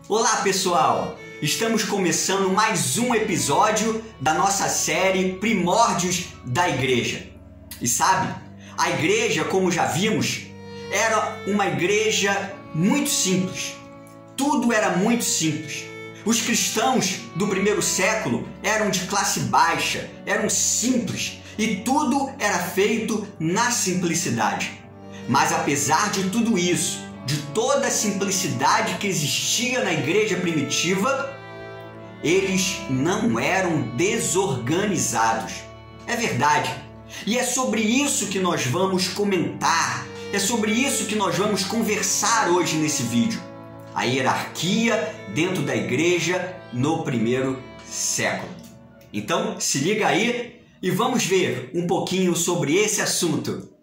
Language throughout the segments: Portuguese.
Olá pessoal, estamos começando mais um episódio da nossa série Primórdios da Igreja. E sabe, a igreja, como já vimos, era uma igreja muito simples. Tudo era muito simples. Os cristãos do primeiro século eram de classe baixa, eram simples e tudo era feito na simplicidade. Mas apesar de tudo isso, de toda a simplicidade que existia na igreja primitiva, eles não eram desorganizados. É verdade. E é sobre isso que nós vamos comentar, é sobre isso que nós vamos conversar hoje nesse vídeo. A hierarquia dentro da igreja no primeiro século. Então, se liga aí e vamos ver um pouquinho sobre esse assunto.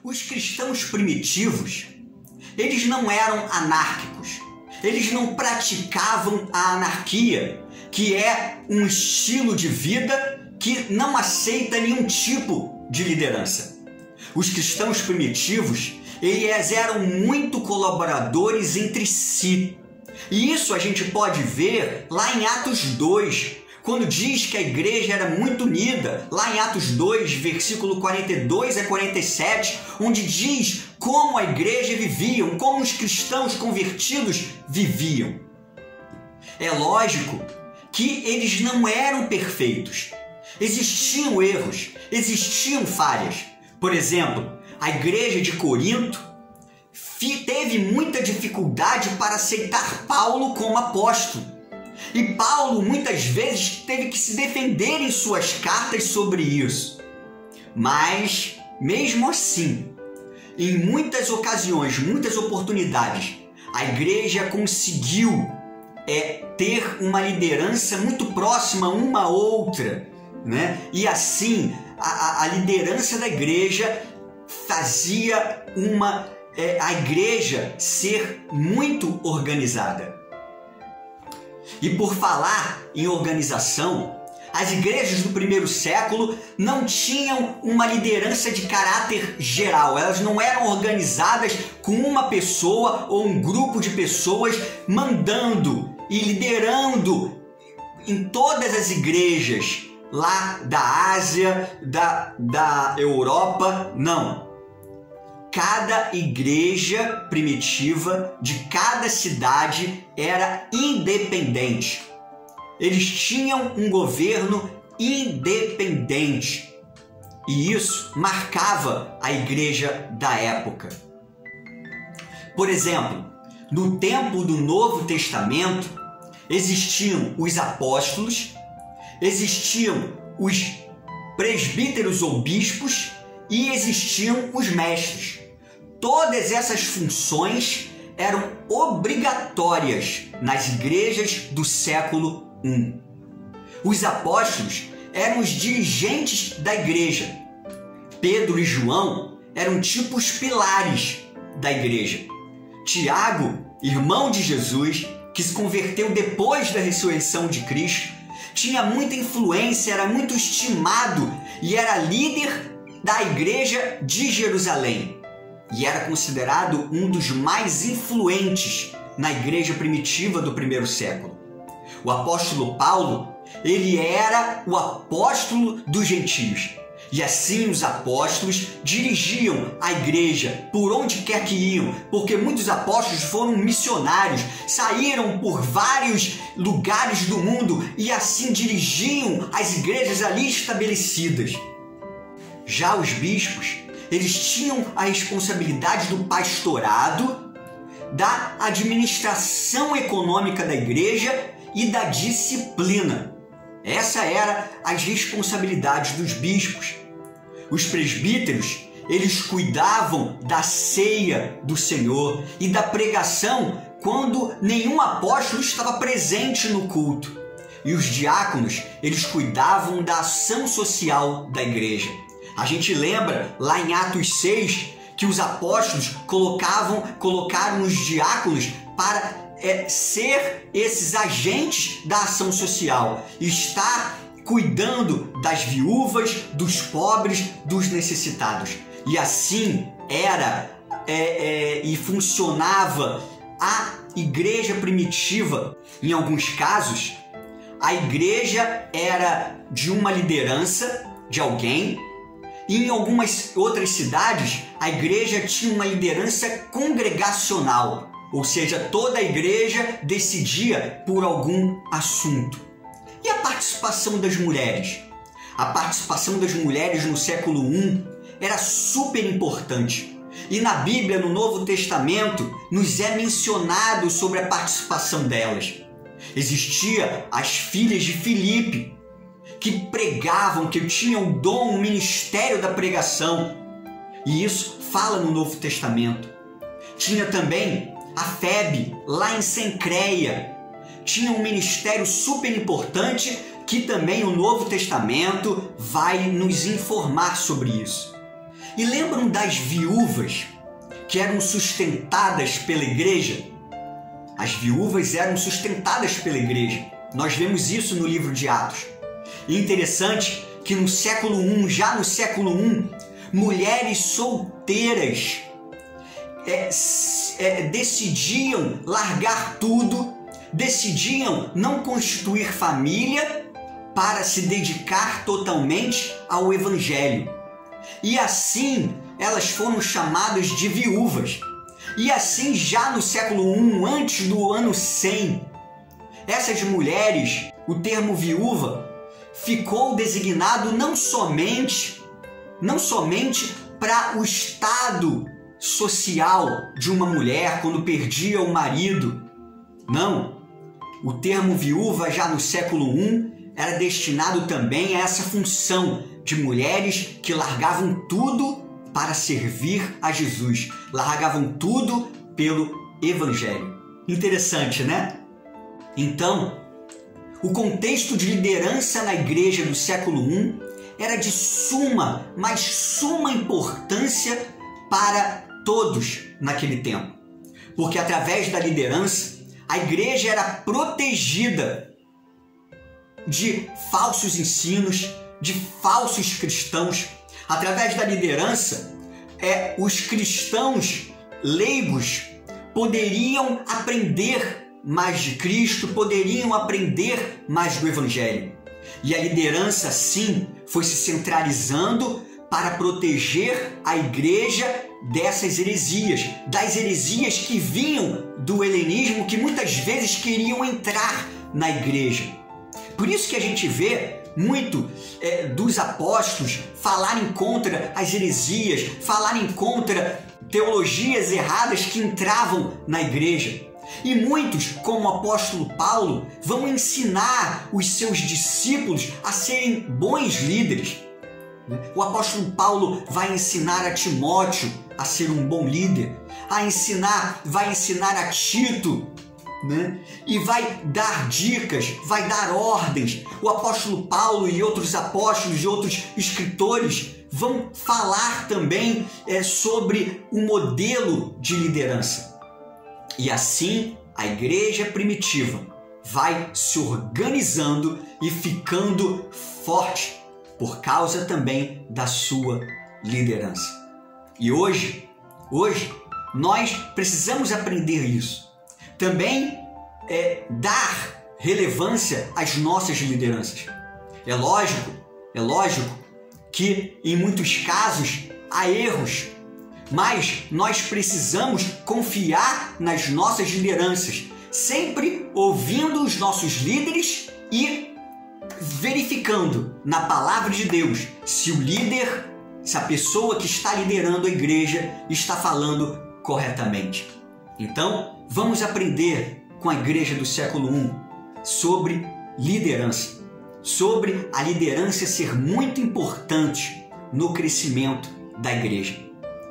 Os cristãos primitivos, eles não eram anárquicos, eles não praticavam a anarquia, que é um estilo de vida que não aceita nenhum tipo de liderança. Os cristãos primitivos, eles eram muito colaboradores entre si. E isso a gente pode ver lá em Atos 2, quando diz que a igreja era muito unida, lá em Atos 2, versículo 42 a 47, onde diz como a igreja vivia, como os cristãos convertidos viviam. É lógico que eles não eram perfeitos. Existiam erros, existiam falhas. Por exemplo, a igreja de Corinto teve muita dificuldade para aceitar Paulo como apóstolo. E Paulo muitas vezes teve que se defender em suas cartas sobre isso. Mas, mesmo assim, em muitas ocasiões, muitas oportunidades, a igreja conseguiu ter uma liderança muito próxima uma à outra, né? E assim, a liderança da igreja fazia a igreja ser muito organizada. E por falar em organização, as igrejas do primeiro século não tinham uma liderança de caráter geral. Elas não eram organizadas com uma pessoa ou um grupo de pessoas mandando e liderando em todas as igrejas lá da Ásia, da Europa. Não. Cada igreja primitiva de cada cidade era independente. Eles tinham um governo independente. E isso marcava a igreja da época. Por exemplo, no tempo do Novo Testamento, existiam os apóstolos, existiam os presbíteros ou bispos e existiam os mestres. Todas essas funções eram obrigatórias nas igrejas do século I. Os apóstolos eram os dirigentes da igreja. Pedro e João eram tipo os pilares da igreja. Tiago, irmão de Jesus, que se converteu depois da ressurreição de Cristo, tinha muita influência, era muito estimado e era líder da igreja de Jerusalém. E era considerado um dos mais influentes na igreja primitiva do primeiro século. O apóstolo Paulo, ele era o apóstolo dos gentios. E assim os apóstolos dirigiam a igreja por onde quer que iam, porque muitos apóstolos foram missionários, saíram por vários lugares do mundo e assim dirigiam as igrejas ali estabelecidas. Já os bispos, eles tinham a responsabilidade do pastorado, da administração econômica da igreja e da disciplina. Essa era as responsabilidades dos bispos. Os presbíteros, eles cuidavam da ceia do Senhor e da pregação quando nenhum apóstolo estava presente no culto. e os diáconos, eles cuidavam da ação social da igreja. A gente lembra lá em Atos 6 que os apóstolos colocaram os diáconos para ser esses agentes da ação social, estar cuidando das viúvas, dos pobres, dos necessitados. E assim era e funcionava a igreja primitiva. Em alguns casos, a igreja era de uma liderança, de alguém, e em algumas outras cidades, a igreja tinha uma liderança congregacional, ou seja, toda a igreja decidia por algum assunto. E a participação das mulheres? A participação das mulheres no século I era super importante. E na Bíblia, no Novo Testamento, nos é mencionado sobre a participação delas. Existia as filhas de Filipe, que pregavam, que tinham o dom, o ministério da pregação. E isso fala no Novo Testamento. Tinha também a Febe, lá em Cencreia. Tinha um ministério super importante que também o Novo Testamento vai nos informar sobre isso. E lembram das viúvas que eram sustentadas pela igreja? As viúvas eram sustentadas pela igreja. Nós vemos isso no livro de Atos. E interessante que no século I, já no século I, mulheres solteiras decidiam largar tudo, decidiam não constituir família para se dedicar totalmente ao Evangelho. E assim elas foram chamadas de viúvas. E assim já no século I, antes do ano 100, essas mulheres, o termo viúva, ficou designado não somente para o estado social de uma mulher quando perdia o marido. Não. O termo viúva já no século I era destinado também a essa função de mulheres que largavam tudo para servir a Jesus, largavam tudo pelo Evangelho. Interessante, né? Então, o contexto de liderança na igreja do século I era de suma, mas suma importância para todos naquele tempo. Porque através da liderança, a igreja era protegida de falsos ensinos, de falsos cristãos. Através da liderança, os cristãos leigos poderiam aprender mais de Cristo, poderiam aprender mais do Evangelho. E a liderança, sim, foi se centralizando para proteger a igreja dessas heresias, das heresias que vinham do helenismo, que muitas vezes queriam entrar na igreja. Por isso que a gente vê muito dos apóstolos falarem contra as heresias, falarem contra teologias erradas que entravam na igreja. E muitos, como o apóstolo Paulo, vão ensinar os seus discípulos a serem bons líderes. O apóstolo Paulo vai ensinar a Timóteo a ser um bom líder, vai ensinar a Tito, né? E vai dar dicas, vai dar ordens. O apóstolo Paulo e outros apóstolos e outros escritores vão falar também sobre o modelo de liderança. E assim a igreja primitiva vai se organizando e ficando forte por causa também da sua liderança. E hoje nós precisamos aprender isso. Também dar relevância às nossas lideranças. É lógico que em muitos casos há erros, mas nós precisamos confiar nas nossas lideranças, sempre ouvindo os nossos líderes e verificando na palavra de Deus se o líder, se a pessoa que está liderando a igreja está falando corretamente. Então, vamos aprender com a igreja do século I sobre liderança, sobre a liderança ser muito importante no crescimento da igreja.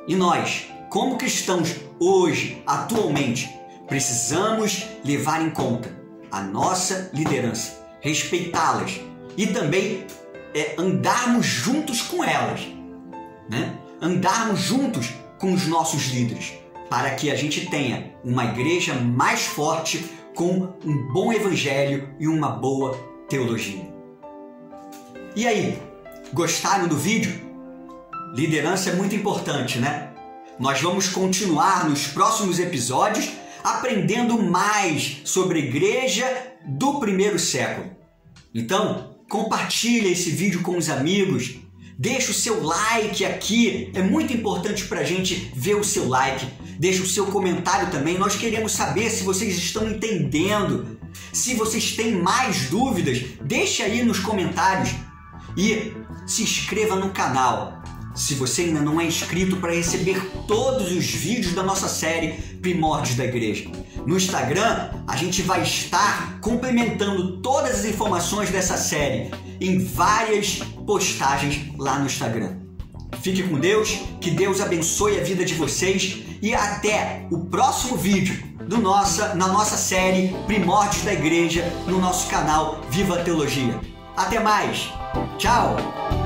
E nós, como cristãos hoje, atualmente, precisamos levar em conta a nossa liderança, respeitá-las e também andarmos juntos com elas, né? Andarmos juntos com os nossos líderes, para que a gente tenha uma igreja mais forte com um bom evangelho e uma boa teologia. E aí, gostaram do vídeo? Liderança é muito importante, né? Nós vamos continuar nos próximos episódios aprendendo mais sobre a igreja do primeiro século. Então, compartilhe esse vídeo com os amigos, deixa o seu like aqui, é muito importante para a gente ver o seu like, deixa o seu comentário também, nós queremos saber se vocês estão entendendo, se vocês têm mais dúvidas, deixa aí nos comentários e se inscreva no canal. Se você ainda não é inscrito para receber todos os vídeos da nossa série Primórdios da Igreja. No Instagram, a gente vai estar complementando todas as informações dessa série em várias postagens lá no Instagram. Fique com Deus, que Deus abençoe a vida de vocês e até o próximo vídeo na nossa série Primórdios da Igreja no nosso canal Viva a Teologia. Até mais! Tchau!